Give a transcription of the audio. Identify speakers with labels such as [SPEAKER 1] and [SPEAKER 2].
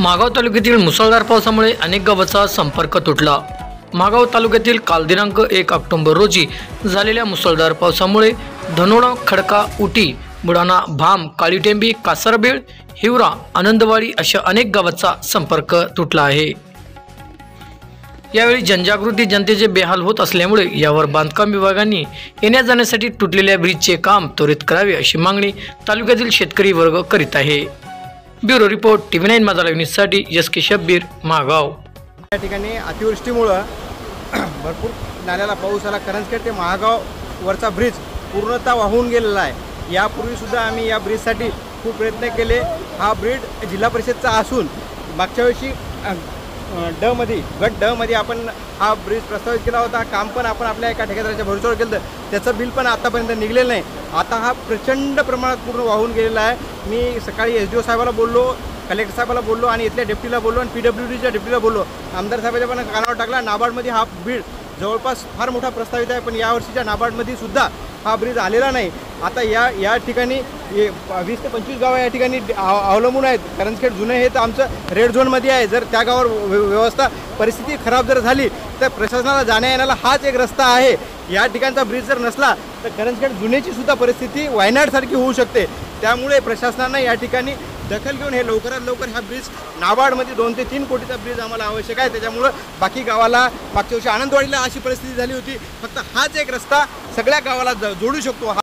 [SPEAKER 1] मागाव तालुक्यातील मुसळधार पावसामुळे अनेक गावांचा संपर्क तुटला। मागाव तालुक्यातील काल दिनांक 1 ऑक्टोबर रोजी झालेल्या मुसळधार पावसामुळे धनोडा, खडका, उटी, बुडाणा, भाम, काळीटेंबी, कासारबेळ, हिवरा, आनंदवाडी अशा अनेक गावांचा संपर्क तुटला आहे। यावेळी जनजागृती जनतेचे बेहाल होत असल्यामुळे यावर बांधकाम विभागाने येण्या जाण्यासाठी तुटलेल्या ब्रिजचे काम त्वरित करावे अशी मागणी तालुक्यातील शेतकरी वर्ग करीत आहे। ब्युरो रिपोर्ट TV9 माझा लाईव्ह न्यूजसाठी एस.के. शब्बीर, मागाव।
[SPEAKER 2] या ठिकाणी अतिवृष्टीमुळे भरपूर नाल्याला पाऊस आला। करंजखेड ते महागाव वरचा ब्रिज पूर्णतः वाहून गेलेला आहे। यापूर्वी सुद्धा आम्ही या ब्रिजसाठी खूप प्रयत्न केले। हा ब्रिज जिल्हा परिषदचा असून मागच्या वर्षी गट ड मध्ये आपण हा ब्रिज प्रस्तावित केला होता। काम पण आपण आपल्या एका ठेकेदाराच्या भरोश्यावर केलं, त्याचं बिल पण आतापर्यंत निघलेलं नाही। आता हा प्रचंड प्रमाणात पूर्ण वाहून गेलेला आहे। मी सकाळी SDO साहेबाला बोललो, कलेक्टर साहेबाला बोललो आणि इथल्या डेप्युटीला बोललो आणि PWDच्या डेप्युटीला बोललो। आमदार साहेबाच्या पण कानावर टाकला। नाबार्डमध्ये हा ब्रिज जवळपास फार मोठा प्रस्तावित आहे, पण यावर्षीच्या नाबार्डमध्ये सुद्धा हा ब्रिज आलेला नाही। आता या ठिकाणी 20 ते 25 गावं या ठिकाणी अवलंबून आहेत। करंजखेड जुने हे तर आमचं रेड झोनमध्ये आहे। जर त्या गावावर व्यवस्था परिस्थिती खराब जर झाली तर प्रशासनाला जाण्या येण्याला हाच एक रस्ता आहे। या ठिकाणचा ब्रिज जर नसला तर करंजखेड जुनेची सुद्धा परिस्थिती वायनाडसारखी होऊ शकते। त्यामुळे प्रशासनानं या ठिकाणी दखल घेऊन हे लवकरात लवकर हा ब्रिज नाबार्डमध्ये 2 ते 3 कोटीचा ब्रिज आम्हाला आवश्यक आहे। त्याच्यामुळं बाकी गावाला मागच्या वर्षी आनंदवाडीला अशी परिस्थिती झाली होती, फक्त हाच एक रस्ता सगळ्या गावाला जोडू शकतो।